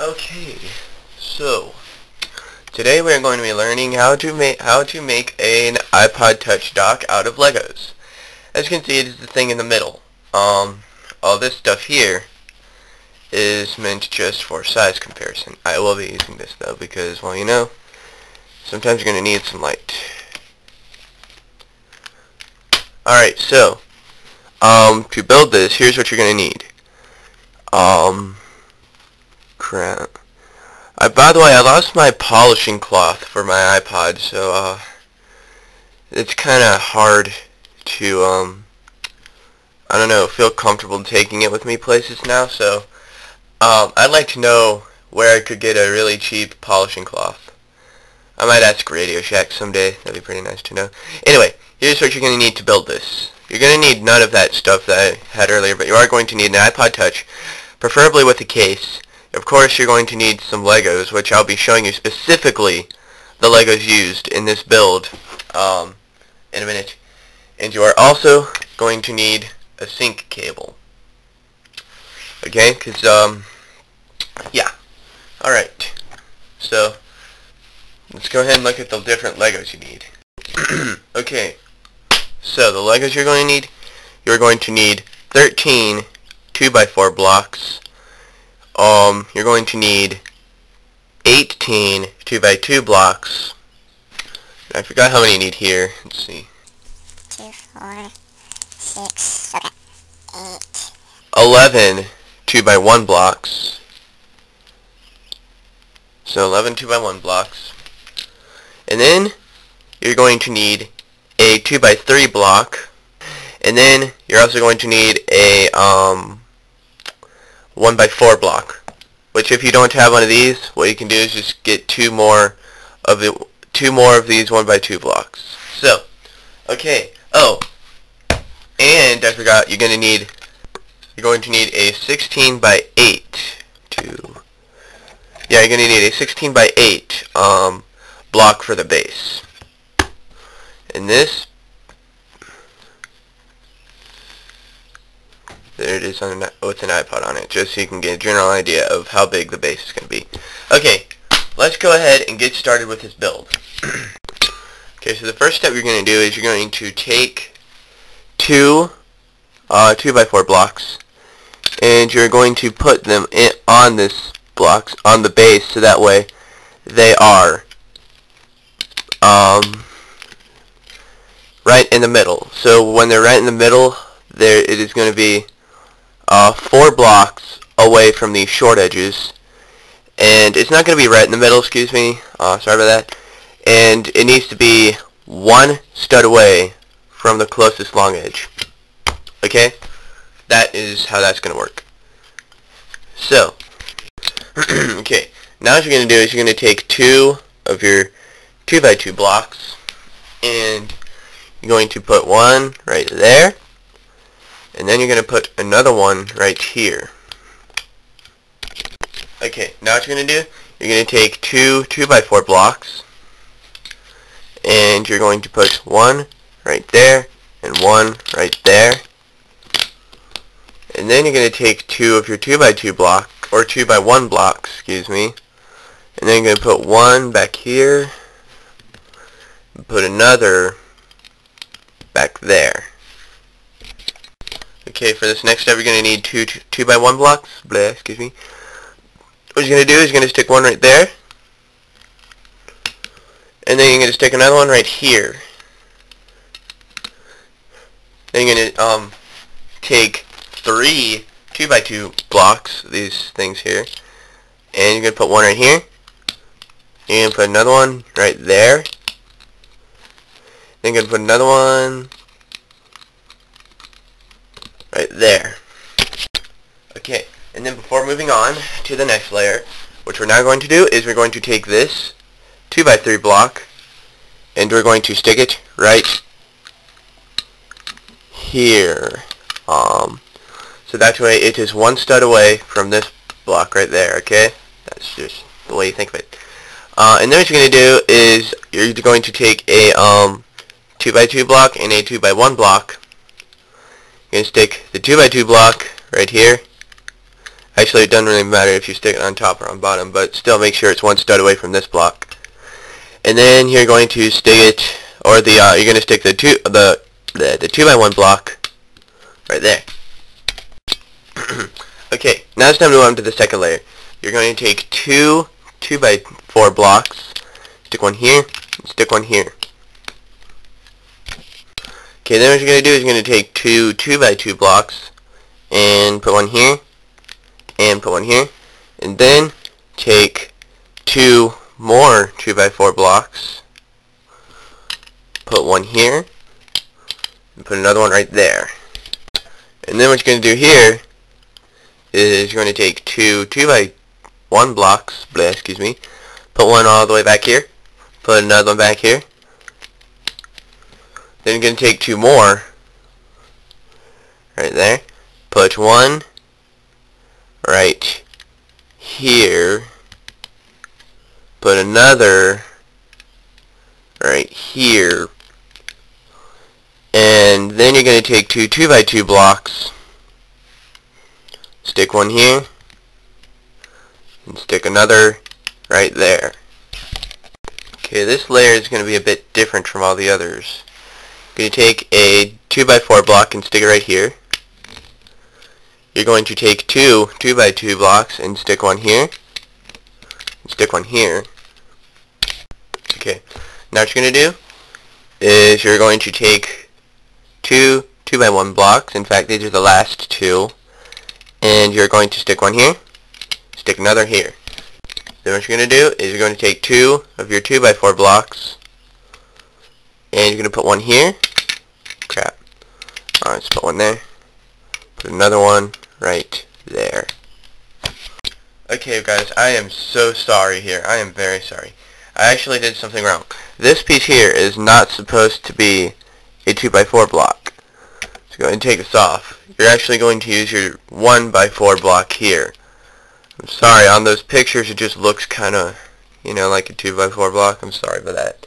Okay, so today we are going to be learning how to make an iPod Touch dock out of Legos. As you can see, it is the thing in the middle. All this stuff here is meant just for size comparison. I will be using this though because, well, you know, sometimes you're going to need some light. Alright, so to build this, here's what you're going to need. Crap. By the way, I lost my polishing cloth for my iPod, so it's kind of hard to I don't know, feel comfortable taking it with me places now. So I'd like to know where I could get a really cheap polishing cloth. I might ask Radio Shack someday. That'd be pretty nice to know. Anyway, here's what you're going to need to build this. You're going to need none of that stuff that I had earlier, but you are going to need an iPod Touch, preferably with a case. Of course, you're going to need some Legos, which I'll be showing you specifically the Legos used in this build in a minute. And you are also going to need a sync cable. Okay, because, yeah. Alright. So, let's go ahead and look at the different Legos you need. Okay. So, the Legos you're going to need 13 2x4 blocks. You're going to need 18 2x2 blocks. I forgot how many you need here. Let's see. 2, 4, 6, okay, 8. 11 2x1 blocks. So 11 2x1 blocks. And then you're going to need a 2x3 block. And then you're also going to need a 1x4 block. Which, if you don't have one of these, what you can do is just get two more of these 1x2 blocks. So, okay. Oh, and I forgot, you're going to need a 16x8 you're going to need a 16x8 block for the base. And this, there it is with an iPod on it, just so you can get a general idea of how big the base is going to be. Okay, let's go ahead and get started with this build. Okay, so the first step you're going to do is you're going to take two 2x4 blocks, and you're going to put them on this blocks on the base, so that way they are right in the middle. So when they're right in the middle, it is going to be 4 blocks away from the short edges, and it's not going to be right in the middle, excuse me, sorry about that, and it needs to be 1 stud away from the closest long edge. Okay, that is how that's going to work. So, okay, now what you're going to do is you're going to take 2 of your 2x2 blocks, and you're going to put one right there, and then you're going to put another one right here. Okay, now what you're going to do, you're going to take 2 2x4 blocks, and you're going to put one right there, and one right there. And then you're going to take 2 of your 2x2 block, or 2x1 blocks, excuse me, and then you're going to put one back here, and put another back there. Okay, for this next step, you're going to need 2x1 blocks. Blah, excuse me. What you're going to do is you're going to stick one right there, and then you're going to stick another one right here. Then you're going to take 3 2x2 blocks, these things here, and you're going to put one right here. You're going to put another one right there. Then you're going to put another one right there. Okay, and then before moving on to the next layer, what we're now going to do is we're going to take this 2x3 block, and we're going to stick it right here. So that way it is 1 stud away from this block right there, okay? That's just the way you think of it. And then what you're going to do is you're going to take a 2x2 block and a 2x1 block. You're going to stick the 2x2 block right here. I Actually, it doesn't really matter if you stick it on top or on bottom, but still make sure it's one stud away from this block. And then you're going to stick it, or you're going to stick the 2x1 block right there. Okay, now it's time to move on to the second layer. You're going to take two 2x4 blocks, stick one here, and stick one here. Okay, then what you're going to do is you're going to take two 2x2 blocks and put one here and put one here, and then take two more 2x4 blocks, put one here, and put another one right there. And then what you're going to do here is you're going to take two 2x1 blocks, put one all the way back here, put another one back here. Then you're going to take two more right there, put one right here, put another right here, and then you're going to take two 2x2 blocks, stick one here, and stick another right there. Okay, this layer is going to be a bit different from all the others. You're going to take a 2x4 block and stick it right here. You're going to take two 2x2 blocks and stick one here, and stick one here. Okay, now what you're going to do is you're going to take two 2x1 blocks, in fact these are the last two, and you're going to stick one here, stick another here. Then what you're going to do is you're going to take two of your 2x4 blocks, and you're going to put one here. Crap. Alright, let's put one there. Put another one right there. Okay guys, I am so sorry here. I am very sorry. I actually did something wrong. This piece here is not supposed to be a 2x4 block. So go ahead and take this off. You're actually going to use your 1x4 block here. I'm sorry, on those pictures it just looks kind of, like a 2x4 block. I'm sorry for that.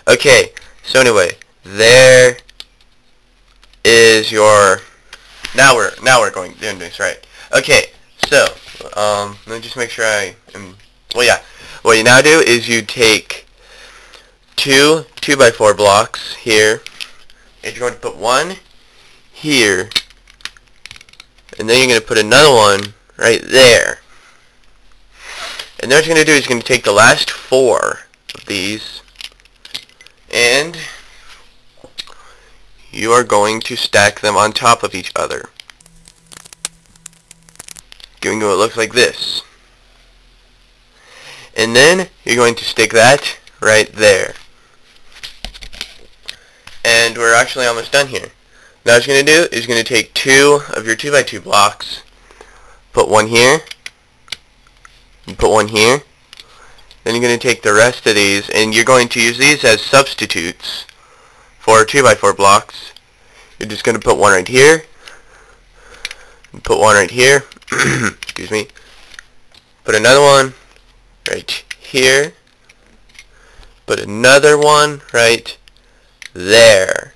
Okay, so anyway, there is your, now we're doing this right. Okay, so, let me just make sure I am, well yeah, what you now do is you take two 2x4 blocks here, and you're going to put one here, and then you're going to put another one right there. And then what you're going to do is you're going to take the last four of these, and you are going to stack them on top of each other, giving you what looks like this. And then you're going to stick that right there. And we're actually almost done here. Now what you're going to do is you're going to take two of your 2x2 blocks, put one here, and put one here. Then you're going to take the rest of these, and you're going to use these as substitutes for 2x4 blocks. You're just going to put one right here, and put one right here, excuse me, put another one right here, put another one right there,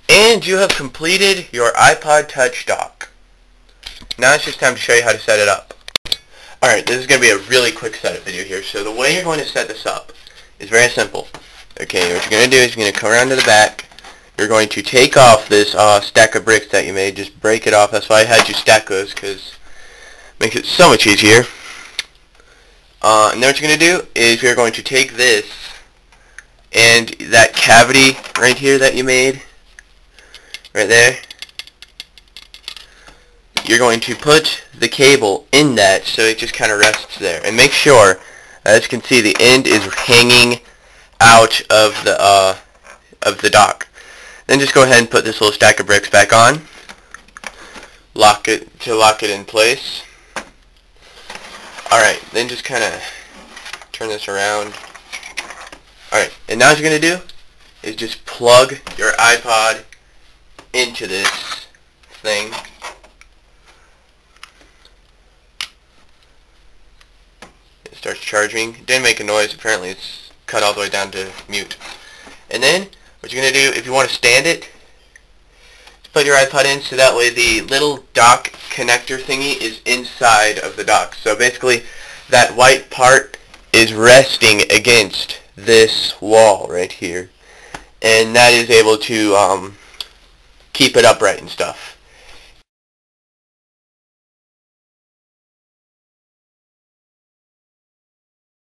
and you have completed your iPod Touch dock. Now it's just time to show you how to set it up. Alright, this is going to be a really quick setup video here. So the way you're going to set this up is very simple. Okay, what you're going to do is you're going to come around to the back. You're going to take off this stack of bricks that you made. Just break it off. That's why I had you stack those, because it makes it so much easier. And then what you're going to do is you're going to take this and that cavity right here that you made, right there, you're going to put the cable in that so it just kind of rests there. And make sure, as you can see, the end is hanging out of the dock. Then just go ahead and put this little stack of bricks back on. Lock it in place. Alright, then just kind of turn this around. Alright, and now what you're going to do is just plug your iPod into this thing. It starts charging. It didn't make a noise. Apparently it's cut all the way down to mute. And then what you're going to do, if you want to stand it, put your iPod in so that way the little dock connector thingy is inside of the dock. So basically that white part is resting against this wall right here, and that is able to keep it upright and stuff.